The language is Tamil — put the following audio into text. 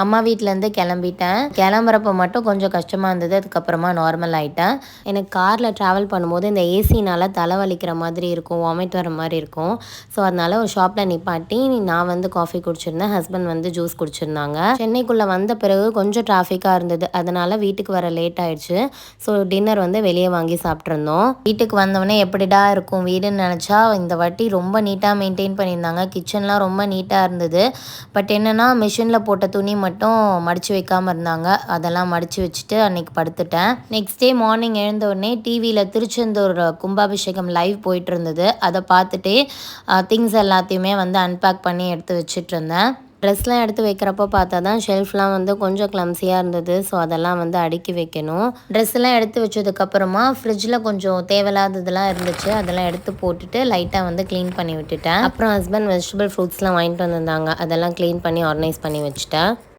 அம்மா வீட்டிலேருந்து கிளம்பிட்டேன். கிளம்புறப்போ மட்டும் கொஞ்சம் கஷ்டமாக இருந்தது. அதுக்கப்புறமா நார்மல் ஆகிட்டேன். எனக்கு காரில் ட்ராவல் பண்ணும்போது இந்த ஏசினால் தலைவலிக்கிற மாதிரி இருக்கும், வாமிட் வர மாதிரி இருக்கும். ஸோ அதனால் ஒரு ஷாப்பில் நிப்பாட்டி நான் வந்து காஃபி குடிச்சிருந்தேன், ஹஸ்பண்ட் வந்து ஜூஸ் குடிச்சிருந்தாங்க. சென்னைக்குள்ளே வந்த பிறகு கொஞ்சம் டிராஃபிக்காக இருந்தது, அதனால் வீட்டுக்கு வர லேட் ஆயிடுச்சு. ஸோ டின்னர் வந்து வெளியே வாங்கி சாப்பிட்ருந்தோம். வீட்டுக்கு வந்தவொடனே எப்படிடா இருக்கும் வீடுன்னு நினச்சா, இந்த வாட்டி ரொம்ப நீட்டாக மெயின்டைன் பண்ணியிருந்தாங்க. கிச்சன்லாம் ரொம்ப நீட்டாக இருந்தது. பட் என்னென்னா மிஷினில் போட்ட துணி மட்டும் மடித்து வைக்காமல் இருந்தாங்க. அதெல்லாம் மடித்து வச்சுட்டு அன்றைக்கி படுத்துட்டேன். நெக்ஸ்ட் டே மார்னிங் எழுந்தவுடனே டிவியில் திருச்செந்தூர் கும்பாபிஷேகம் லைவ் போயிட்டு இருந்தது. அதை பார்த்துட்டே திங்ஸ் எல்லாத்தையுமே வந்து அன்பேக் பண்ணி எடுத்து வச்சுட்டு இருந்தேன். ட்ரெஸ்லாம் எடுத்து வைக்கிறப்போ பார்த்தா தான் ஷெல்ஃப்லாம் வந்து கொஞ்சம் கிளம்ஸியாக இருந்தது. ஸோ அதெல்லாம் வந்து அடுக்கி வைக்கணும். ட்ரெஸ்ஸெல்லாம் எடுத்து வச்சதுக்கப்புறமா ஃப்ரிட்ஜில் கொஞ்சம் தேவையில்லாததெல்லாம் இருந்துச்சு, அதெல்லாம் எடுத்து போட்டுட்டு லைட்டாக வந்து க்ளீன் பண்ணி விட்டுட்டேன். அப்புறம் ஹஸ்பண்ட் வெஜிடபிள் ஃப்ரூட்ஸ்லாம் வாங்கிட்டு வந்திருந்தாங்க, அதெல்லாம் க்ளீன் பண்ணி ஆர்கனைஸ் பண்ணி வச்சுட்டேன்.